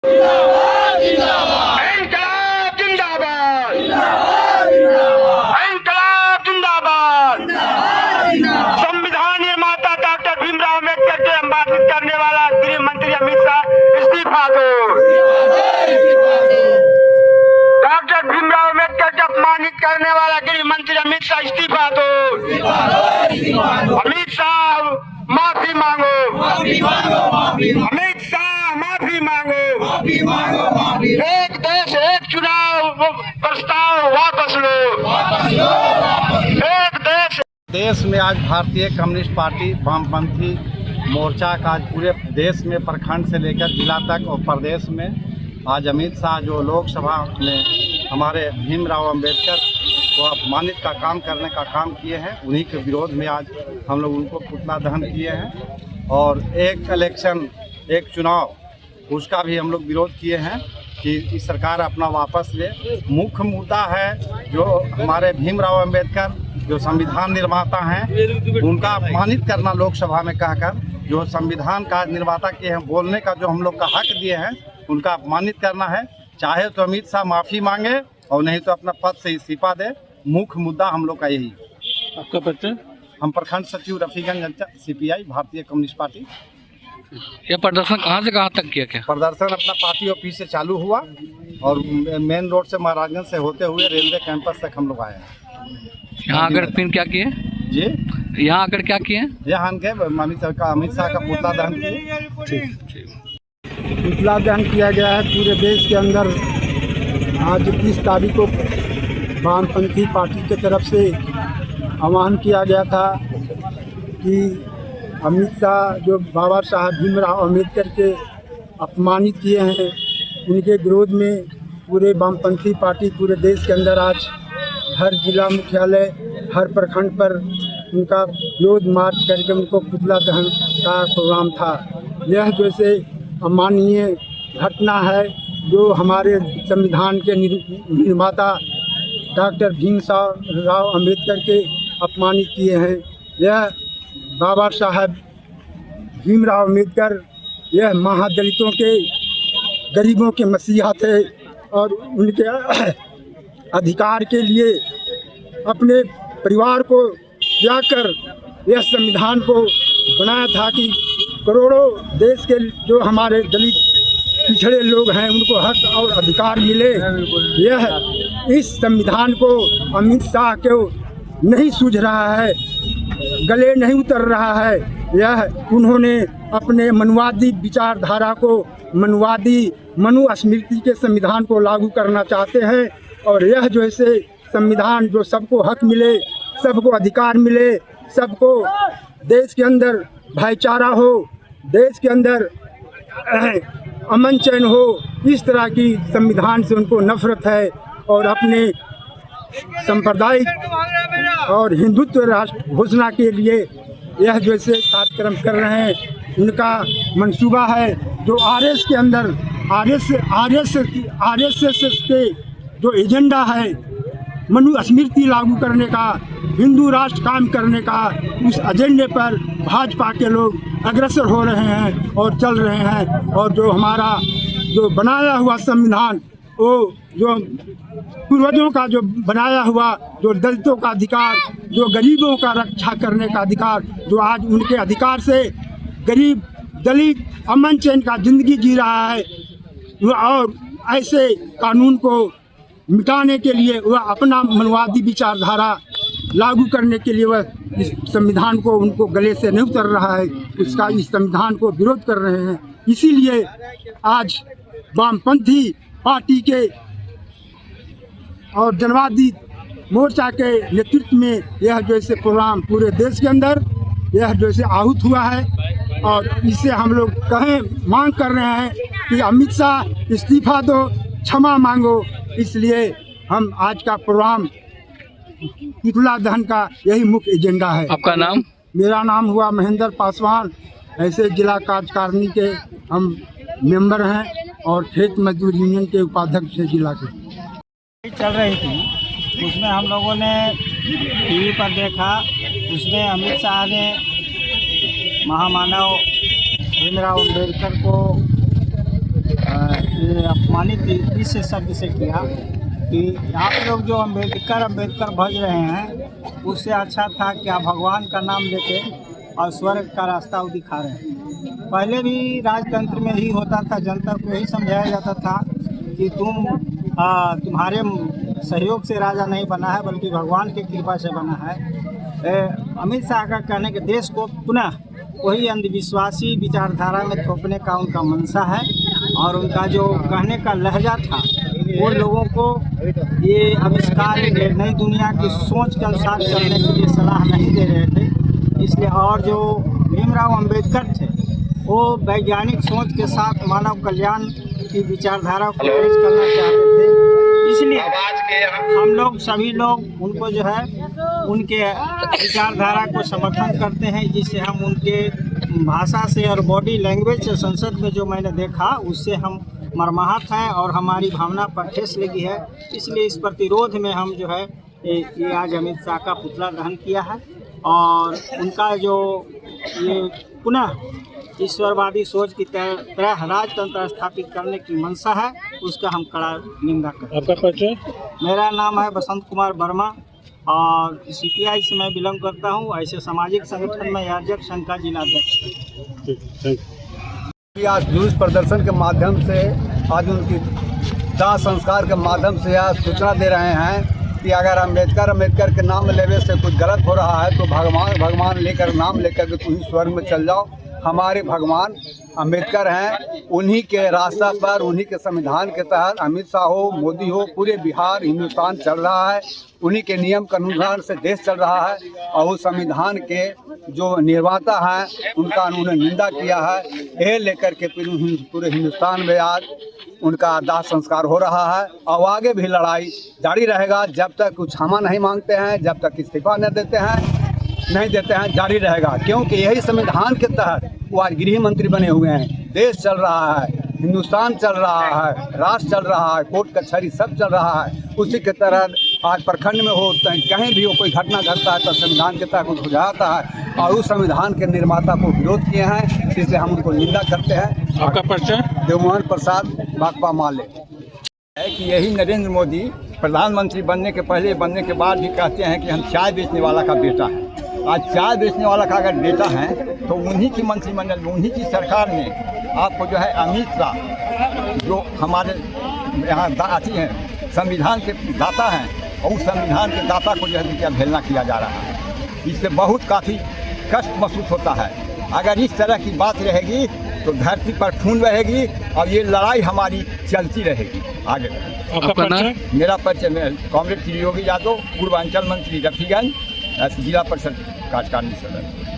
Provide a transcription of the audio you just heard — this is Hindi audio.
इंकलाब जिंदाबाद, इंकलाब जिंदाबाद। संविधान निर्माता डॉक्टर भीमराव अम्बेडकर के अपमानित करने वाला गृह मंत्री अमित शाह इस्तीफा दो। डॉक्टर भीमराव अम्बेडकर के अपमानित करने वाला गृह मंत्री अमित शाह इस्तीफा दो। अमित शाह माफी मांगो, अमित शाह माफी मांगो। एक देश एक चुनाव प्रस्ताव वापस लो। एक देश में आज भारतीय कम्युनिस्ट पार्टी वामपंथी मोर्चा का आज पूरे देश में प्रखंड से लेकर जिला तक और प्रदेश में आज अमित शाह जो लोकसभा में हमारे भीमराव अंबेडकर को अपमानित का काम करने का काम किए हैं, उन्हीं के विरोध में आज हम लोग उनको पुतला दहन किए हैं। और एक इलेक्शन एक चुनाव उसका भी हम लोग विरोध किए हैं कि सरकार अपना वापस ले। मुख्य मुद्दा है जो हमारे भीमराव अंबेडकर जो संविधान निर्माता हैं उनका अपमानित करना लोकसभा में कहकर, जो संविधान का निर्माता के हैं बोलने का जो हम लोग का हक दिए हैं उनका अपमानित करना है। चाहे तो अमित शाह माफ़ी मांगे और नहीं तो अपना पद से इस्तीफा दे। मुख्य मुद्दा हम लोग का यही। आपका परिचय? हम प्रखंड सचिव रफीगंज अंचल CPI भारतीय कम्युनिस्ट पार्टी। यह प्रदर्शन कहाँ से कहाँ तक किया? क्या प्रदर्शन अपना पार्टी ऑफिस से चालू हुआ और मेन रोड से महाराजगंज से होते हुए रेलवे कैंपस तक हम लोग आए हैं। यहाँ आकर फिर क्या किए जी, यहाँ आकर क्या किए? यहाँ के अमित शाह का पुतला दहन किए। पुतला दहन किया गया है पूरे देश के अंदर। आज 30 तारीख को वामपंथी पार्टी की तरफ से आह्वान किया गया था कि अमित शाह जो बाबा साहब भीमराव अम्बेडकर के अपमानित किए हैं उनके विरोध में पूरे वामपंथी पार्टी पूरे देश के अंदर आज हर जिला मुख्यालय हर प्रखंड पर उनका विरोध मार्च करके उनको पुतला दहन का प्रोग्राम था। यह जैसे अमानवीय घटना है जो हमारे संविधान के निर्माता डॉक्टर भीमराव अम्बेडकर के अपमानित किए हैं। यह बाबा साहब भीमराव अम्बेडकर यह महादलितों के गरीबों के मसीहा थे और उनके अधिकार के लिए अपने परिवार को त्याग कर यह संविधान को बनाया था कि करोड़ों देश के जो हमारे दलित पिछड़े लोग हैं उनको हक और अधिकार मिले। यह इस संविधान को अमित शाह को नहीं सूझ रहा है, गले नहीं उतर रहा है। यह उन्होंने अपने मनुवादी विचारधारा को मनु स्मृति के संविधान को लागू करना चाहते हैं और यह जो ऐसे संविधान जो सबको हक मिले, सबको अधिकार मिले, सबको देश के अंदर भाईचारा हो, देश के अंदर अमन चैन हो, इस तरह की संविधान से उनको नफरत है और अपने सांप्रदायिक और हिंदुत्व राष्ट्र घोषणा के लिए यह जैसे कार्यक्रम कर रहे हैं। उनका मंसूबा है जो RS के अंदर RSS के जो एजेंडा है मनु स्मृति लागू करने का, हिंदू राष्ट्र कायम करने का, उस एजेंडे पर भाजपा के लोग अग्रसर हो रहे हैं और चल रहे हैं। और जो हमारा जो बनाया हुआ संविधान, वो जो पूर्वजों का जो बनाया हुआ जो दलितों का अधिकार, जो गरीबों का रक्षा करने का अधिकार, जो आज उनके अधिकार से गरीब दलित अमन चैन का जिंदगी जी रहा है और ऐसे कानून को मिटाने के लिए वह अपना मनुवादी विचारधारा लागू करने के लिए वह इस संविधान को उनको गले से नहीं उतर रहा है, उसका इस संविधान को विरोध कर रहे हैं। इसीलिए आज वामपंथी पार्टी के और जनवादी मोर्चा के नेतृत्व में यह जैसे प्रोग्राम पूरे देश के अंदर यह जैसे आहूत हुआ है और इससे हम लोग मांग कर रहे हैं कि अमित शाह इस्तीफा दो, क्षमा मांगो। इसलिए हम आज का प्रोग्राम पुतला दहन का यही मुख्य एजेंडा है। आपका नाम? मेरा नाम हुआ महेंद्र पासवान। ऐसे जिला कार्यकारिणी के हम मेंबर हैं और खेत मजदूर यूनियन के उपाध्यक्ष हैं जिला के। चल रही थी, उसमें हम लोगों ने टीवी पर देखा, उसमें अमित शाह ने महामानव भीमराव अम्बेडकर को ये अपमानित इस शब्द से किया कि आप लोग जो अम्बेडकर भज रहे हैं, उससे अच्छा था कि आप भगवान का नाम लेके और स्वर्ग का रास्ता वो दिखा रहे हैं। पहले भी राजतंत्र में ही होता था, जनता को यही समझाया जाता था कि तुम्हारे सहयोग से राजा नहीं बना है, बल्कि भगवान की कृपा से बना है। अमित शाह का कहने के देश को पुनः वही अंधविश्वासी विचारधारा में थोपने का उनका मंशा है, और उनका जो कहने का लहजा था वो लोगों को ये आविष्कार नई दुनिया की सोच के अनुसार चलने के लिए सलाह नहीं दे रहे थे। इसलिए और जो भीमराव अंबेडकर थे वो वैज्ञानिक सोच के साथ मानव कल्याण की विचारधारा को पेश करना चाहते थे। इसलिए हम लोग सभी लोग उनको जो है उनके विचारधारा को समर्थन करते हैं, जिससे हम उनके भाषा से और बॉडी लैंग्वेज से संसद में जो मैंने देखा उससे हम मर्माहत हैं और हमारी भावना पर ठेस लगी है। इसलिए इस प्रतिरोध में हम जो है ये आज अमित शाह का पुतला दहन किया है, और उनका जो ये पुनः ईश्वरवादी सोच की तरह राजतंत्र स्थापित करने की मंशा है, उसका हम कड़ा निंदा करते हैं। आपका परिचय? मेरा नाम है बसंत कुमार वर्मा और CPI से मैं बिलोंग करता हूँ। ऐसे सामाजिक संगठन में आरजेक संघ का जिलाध्यक्ष। आज जुलूस प्रदर्शन के माध्यम से आज उनकी दाह संस्कार के माध्यम से आज सूचना दे रहे हैं कि अगर अम्बेडकर के नाम लेने से कुछ गलत हो रहा है तो भगवान लेकर नाम लेकर के तुम स्वर्ग में चल जाओ। हमारे भगवान अम्बेडकर हैं, उन्हीं के रास्ता पर, उन्हीं के संविधान के तहत अमित शाह हो, मोदी हो, पूरे बिहार हिंदुस्तान चल रहा है। उन्हीं के नियम के अनुसार से देश चल रहा है, और उस संविधान के जो निर्माता हैं उनका उन्होंने निंदा किया है। ये लेकर के पूरे हिंदुस्तान में आज उनका दाह संस्कार हो रहा है, और आगे भी लड़ाई जारी रहेगा जब तक कुछ क्षमा नहीं मांगते हैं, जब तक इस्तीफा नहीं देते हैं, जारी रहेगा। क्योंकि यही संविधान के तहत वो आज गृह मंत्री बने हुए हैं। देश चल रहा है, हिंदुस्तान चल रहा है, राष्ट्र चल रहा है, कोर्ट कचहरी सब चल रहा है। उसी के तरह आज प्रखंड में हो, कहीं भी हो कोई घटना घटता है तो संविधान के तहत कुछ हो जाता है, और उस संविधान के निर्माता को विरोध किए हैं, इसलिए हम उनको निंदा करते हैं। आपका परिचय? देवमोहन प्रसाद भाकपा माले। है कि यही नरेंद्र मोदी प्रधानमंत्री बनने के पहले बनने के बाद भी कहते हैं कि हम चाय बेचने वाला का बेटा है। आज चाय बेचने वाला का अगर बेटा है तो उन्हीं की मंत्रिमंडल में, उन्हीं की सरकार में आपको जो है अमित शाह जो हमारे यहाँ अथी हैं संविधान के दाता हैं, और उस संविधान के दाता को जो है क्या अवहेलना किया जा रहा है। इससे बहुत काफ़ी कष्ट महसूस होता है। अगर इस तरह की बात रहेगी तो धरती पर खून बहेगी, और ये लड़ाई हमारी चलती रहेगी आगे। आपका नाम? मेरा परिचय कॉमरेड श्री योगी यादव, पूर्वांचल मंत्री रफीगंज, जिला परिषद कार्यकारिणी सदस्य।